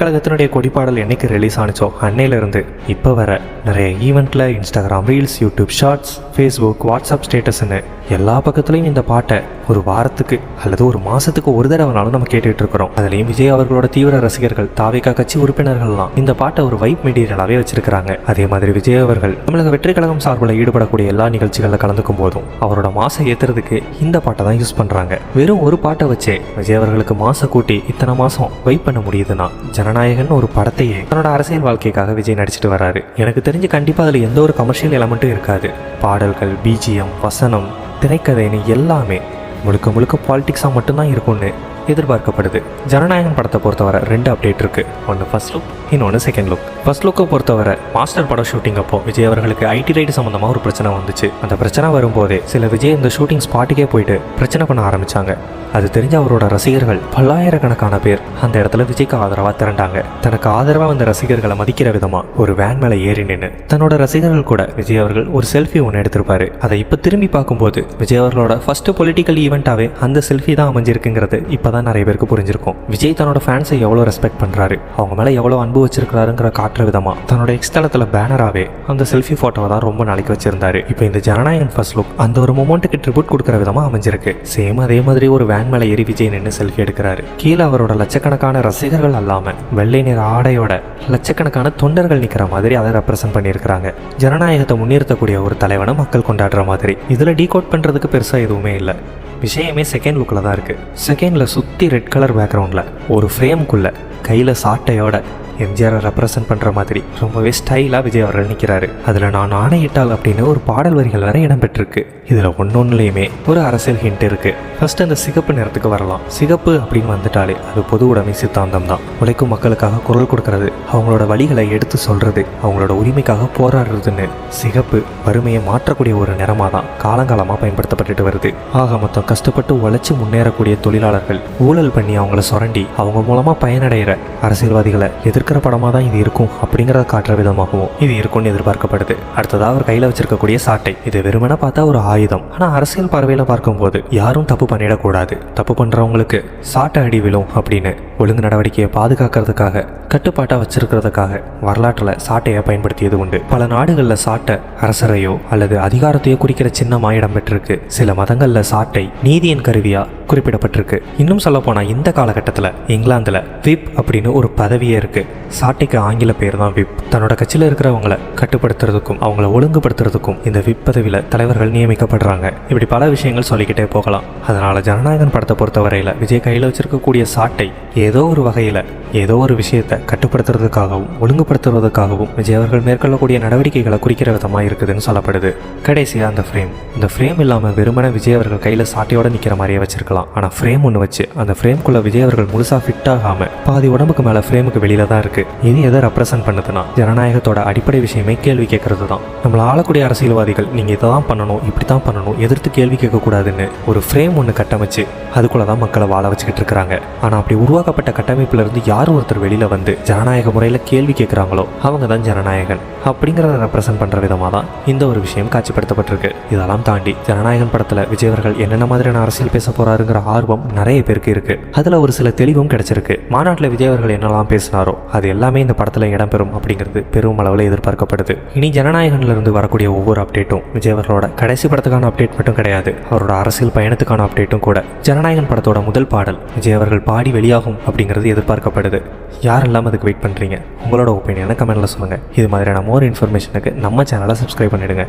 கழகத்தினுடைய கொடிப்பாடல் என்னைக்கு ரிலீஸ் ஆனிச்சோ அன்னையிலிருந்து இப்போ வர நிறைய ஈவெண்ட்டில் Instagram reels, YouTube shorts, Facebook, WhatsApp ஸ்டேட்டஸ்ன்னு எல்லா பக்கத்துலையும் இந்த பாட்டை ஒரு வாரத்துக்கு அல்லது ஒரு மாதத்துக்கு ஒரு தடவைனாலும் நம்ம கேட்டுட்டு இருக்கிறோம். அதுலேயும் விஜய் அவர்களோட தீவிர ரசிகர்கள், தாவேகா கட்சி உறுப்பினர்கள்லாம் இந்த பாட்டை ஒரு வைப் மெட்டீரியலாகவே வச்சிருக்கிறாங்க. அதே மாதிரி விஜய் அவர்கள் தமிழக வெற்றி கழகம் சார்பில் ஈடுபடக்கூடிய எல்லா நிகழ்ச்சிகளில் கலந்துக்கும் போதும் அவரோட மாசம் ஏற்றுறதுக்கு இந்த பாட்டை தான் யூஸ் பண்ணுறாங்க. வெறும் ஒரு பாட்டை வச்சே விஜய் அவர்களுக்கு மாசம் கூட்டி இத்தனை மாதம் வெயிட் பண்ண முடியுதுன்னா ஜனநாயகன் ஒரு படத்தையே தன்னோட அரசியல் வாழ்க்கைக்காக விஜய் நடிச்சிட்டு வராரு. எனக்கு தெரிஞ்சு கண்டிப்பாக அதில் எந்த ஒரு கமர்ஷியல் எலமெண்ட்டும் இருக்காது. பாடல்கள், பிஜிஎம், வசனம், திரைக்கதைன்னு எல்லாமே முழுக்க முழுக்க பாலிடிக்ஸாக மட்டும்தான் இருக்கும்னு எதிர்பார்க்கப்படுது. ஜனநாயகன் படத்தை பொறுத்தவரை 2 அப்டேட் இருக்கு. ஒன்று ஃபர்ஸ்ட் லுக், இன்னொன்று செகண்ட் லுக். ஃபர்ஸ்ட் லுக்கை பொறுத்தவரை மாஸ்டர் படம் ஷூட்டிங் அப்போ விஜய் அவர்களுக்கு ஐடி ரைடு சம்மந்தமாக ஒரு பிரச்சனை வந்துச்சு. அந்த பிரச்சனை வரும்போதே சில விஜய் இந்த ஷூட்டிங் ஸ்பாட்டுக்கே போயிட்டு பிரச்சனை பண்ண ஆரம்பிச்சாங்க. அது தெரிஞ்ச அவரோட ரசிகர்கள் பல்லாயிரக்கணக்கான பேர் அந்த இடத்துல விஜய்க்கு ஆதரவாக திரண்டாங்க. தனக்கு ஆதரவாக வந்த ரசிகர்களை மதிக்கிற விதமா ஒரு வேன் மேலே ஏறி நின்று தன்னோட ரசிகர்கள் கூட விஜய் அவர்கள் ஒரு செல்ஃபி ஒன்று எடுத்திருப்பாரு. அதை இப்போ திரும்பி பார்க்கும்போது விஜய் அவர்களோட ஃபர்ஸ்ட் பொலிட்டிக்கல் ஈவெண்ட்டாவே அந்த செல்ஃபி தான் அமைஞ்சிருக்குங்கிறது இப்போதான் நிறைய பேருக்கு புரிஞ்சிருக்கும். விஜய் தன்னோட ஃபேன்ஸை எவ்வளோ ரெஸ்பெக்ட் பண்ணுறாரு, அவங்க மேலே எவ்வளோ அன்பு வச்சிருக்கிறாருங்கிற காட்டுற விதமா தன்னோட எக்ஸ்தலத்தில் பேனராகவே அந்த செல்ஃபி ஃபோட்டோவை தான் ரொம்ப நாளைக்கு வச்சிருந்தாரு. இப்போ இந்த ஜனநாயகன் ஃபர்ஸ்ட் லுக் அந்த ஒரு மொமெண்ட்டுக்கு ட்ரிபியூட் கொடுக்குற விதமா அமைஞ்சிருக்கு. சேம் அதே மாதிரி ஒரு வேன் மேலே ஏறி விஜய் நின்று செல்ஃபி எடுக்கிறாரு. கீழே அவரோட லட்சக்கணக்கான ரசிகர்கள் அல்லாம வெள்ளை நிற ஆடையோட லட்சக்கணக்கான தொண்டர்கள் நிற்கிற மாதிரி அதை ரெப்ரசென்ட் பண்ணியிருக்கிறாங்க. ஜனநாயகத்தை முன்னிறுத்தக்கூடிய ஒரு தலைவனை மக்கள் கொண்டாடுற மாதிரி. இதில் டீகோட் பண்ணுறதுக்கு பெருசாக எதுவுமே இல்லை. விஷயமே செகண்ட் லுக்கில் தான் இருக்குது. செகண்டில் சுற்றி ரெட் கலர் பேக்ரவுண்டில் ஒரு ஃப்ரேமுக்குள்ளே கையில் சாட்டையோட எம்ஜிஆரை ரெப்ரசென்ட் பண்ணுற மாதிரி ரொம்பவே ஸ்டைலாக விஜய் அவர்கள் நிற்கிறாரு. அதில் நான் ஆணையிட்டால் அப்படின்னு ஒரு பாடல் வரிகள் வேற இடம்பெற்றிருக்கு. இதில் ஒன்னொன்னுலையுமே ஒரு அரசியல் ஹிண்ட் இருக்குது. ஃபர்ஸ்ட் அந்த சிகப்பு நிறத்துக்கு வரலாம். சிகப்பு அப்படின்னு வந்துட்டாலே அது பொது உடைமை சித்தாந்தம் தான். உழைக்கும் மக்களுக்காக குரல் கொடுக்கறது, அவங்களோட வழிகளை எடுத்து சொல்கிறது, அவங்களோட உரிமைக்காக போராடுறதுன்னு சிகப்பு வறுமையை மாற்றக்கூடிய ஒரு நிறமாக தான் காலங்காலமாக பயன்படுத்தப்பட்டுட்டு வருது. ஆக மொத்தம் கஷ்டப்பட்டு உழைச்சி முன்னேறக்கூடிய தொழிலாளர்கள் ஊழல் பண்ணி அவங்கள சுரண்டி அவங்க மூலமாக பயனடைகிற அரசியல்வாதிகளை எதிர்க்கிற படமாக தான் இது இருக்கும் அப்படிங்கிறத காட்டுற விதமாகவும் இது இருக்கும்னு எதிர்பார்க்கப்படுது. அடுத்ததாக அவர் கையில் வச்சிருக்கக்கூடிய சாட்டை, இது வெறுமனை பார்த்தா ஒரு ஆயுதம். ஆனால் அரசியல் பார்வையில் பார்க்கும்போது யாரும் தப்பு பண்ணிடக்கூடாது. தப்பு பண்ணுறவங்களுக்கு சாட்டை அடி விழும் அப்படின்னு ஒழுங்கு நடவடிக்கையை பாதுகாக்கிறதுக்காக கட்டுப்பாட்டாக வச்சிருக்கிறதுக்காக வரலாற்றில் சாட்டையை பயன்படுத்தியது உண்டு. பல நாடுகளில் சாட்டை அரசரையோ அல்லது அதிகாரத்தையோ குறிக்கிற சின்னமாக இடம்பெற்றிருக்கு. சில மதங்களில் சாட்டை நீதியின் கருவியாக குறிப்பிடப்பட்டிருக்கு. இன்னும் சொல்ல போனால் இந்த காலகட்டத்தில் இங்கிலாந்தில் விப் அப்படின்னு ஒரு பதவியே இருக்கு. சாட்டைக்கு ஆங்கில பேர் தான் விப். தன்னோட கட்சியில் இருக்கிறவங்களை கட்டுப்படுத்துறதுக்கும் அவங்கள ஒழுங்குபடுத்துறதுக்கும் இந்த விப் பதவியில் தலைவர்கள் நியமிக்கப்படுறாங்க. இப்படி பல விஷயங்கள் சொல்லிக்கிட்டே போகலாம். அதனால ஜனநாயகன் படத்தை பொறுத்தவரையில் விஜய் கையில் வச்சிருக்கக்கூடிய சாட்டை ஏதோ ஒரு வகையில் ஏதோ ஒரு விஷயத்தை கட்டுப்படுத்துறதுக்காகவும் ஒழுங்குபடுத்துவதற்காகவும் விஜய் அவர்கள் மேற்கொள்ளக்கூடிய நடவடிக்கைகளை குறிக்கிற விதமாக இருக்குதுன்னு சொல்லப்படுது. கடைசியாக அந்த ஃப்ரேம் இல்லாமல் வெறுமன விஜய் அவர்கள் கையில் சாட்டையோடு நிற்கிற மாதிரியே வச்சிருக்கலாம். ஆனால் ஃப்ரேம் ஒன்று வச்சு அந்த ஃப்ரேம்குள்ளே விஜய் அவர்கள் முழுசாக ஃபிட் ஆகாமல் பாதி உடம்புக்கு மேலே ஃப்ரேமுக்கு வெளியில தான் இருக்குது. இது எதை ரெப்ரசென்ட் பண்ணுதுன்னா ஜனநாயகத்தோட அடிப்படை விஷயமே கேள்வி கேட்கறது தான். நம்மளை ஆளக்கூடிய அரசியல்வாதிகள் நீங்கள் இதை தான் பண்ணணும், இப்படி தான் பண்ணணும், எதிர்த்து கேள்வி கேட்கக்கூடாதுன்னு ஒரு ஃப்ரேம் ஒன்று கட்டமைச்சு அதுக்குள்ளே தான் மக்களை வாழ வச்சுக்கிட்டு இருக்கிறாங்க. ஆனால் அப்படி உருவாக்கப்பட்ட கட்டமைப்பிலிருந்து யார் ஒருத்தர் வெளியில் வந்து ஜனநாயக முறையில் கேள்வி கேட்குறாங்களோ அவங்க தான் ஜனநாயகன் அப்படிங்கிறத ரெப்ரசென்ட் பண்ணுற விதமாக தான் இந்த ஒரு விஷயம் காட்சிப்படுத்தப்பட்டிருக்கு. இதெல்லாம் தாண்டி ஜனநாயகன் படத்தில் விஜய் அவர்கள் என்னென்ன மாதிரியான அரசியல் பேச போறாருங்கிற ஆர்வம் நிறைய பேருக்கு இருக்கு. அதில் ஒரு சில தெளிவும் கிடைச்சிருக்கு. மாநாட்டில் விஜய் அவர்கள் என்னெல்லாம் பேசினாரோ அது எல்லாமே இந்த படத்தில் இடம்பெறும் அப்படிங்கிறது பெரும் அளவில் எதிர்பார்க்கப்படுது. இனி ஜனநாயகன்ல இருந்து வரக்கூடிய ஒவ்வொரு அப்டேட்டும் விஜய் அவர்களோட கடைசி படத்துக்கான அப்டேட் மட்டும் கிடையாது, அவரோட அரசியல் பயணத்துக்கான அப்டேட்டும் கூட. ஜனநாயகன் படத்தோட முதல் பாடல் விஜய் அவர்கள் பாடி வெளியாகும் அப்படிங்கிறது எதிர்பார்க்கப்படுது. யாரெல்லாம் அதுக்கு வெயிட் பண்ணுறீங்க? உங்களோட ஒப்பீனியனை கமெண்ட்ல சொல்லுங்கள். இது மாதிரியான மோர் இன்ஃபர்மேஷனுக்கு நம்ம சேனலை சப்ஸ்கிரைப் பண்ணிடுங்க.